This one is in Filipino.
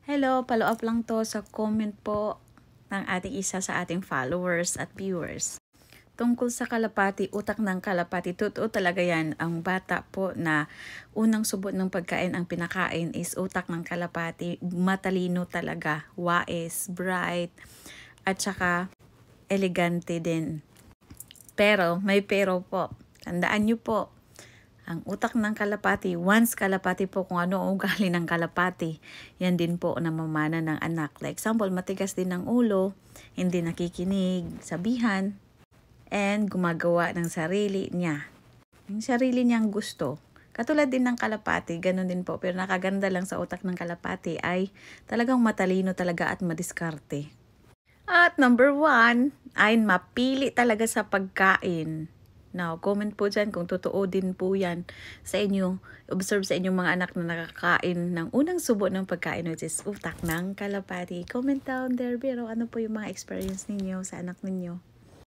Hello, follow up lang to sa comment po ng ating isa sa ating followers at viewers. Tungkol sa kalapati, utak ng kalapati, totoo talaga yan. Ang bata po na unang subot ng pagkain ang pinakain is utak ng kalapati. Matalino talaga, wais, bright, at saka elegante din. Pero, may pero po. Tandaan nyo po, ang utak ng kalapati, once kalapati po kung ano ang ugali ng kalapati, yan din po namamana ng anak. Like example, matigas din ang ulo, hindi nakikinig, sabihan, and gumagawa ng sarili niya. Yung sarili niyang gusto. Katulad din ng kalapati, ganun din po. Pero nakaganda lang sa utak ng kalapati ay talagang matalino talaga at madiskarte. At number 1 ay mapili talaga sa pagkain. Now, comment po dyan kung totoo din po yan sa inyo. Observe sa inyong mga anak na nakakain ng unang subo ng pagkain, which is utak ng kalapati. Comment down there, pero ano po yung mga experience ninyo sa anak ninyo?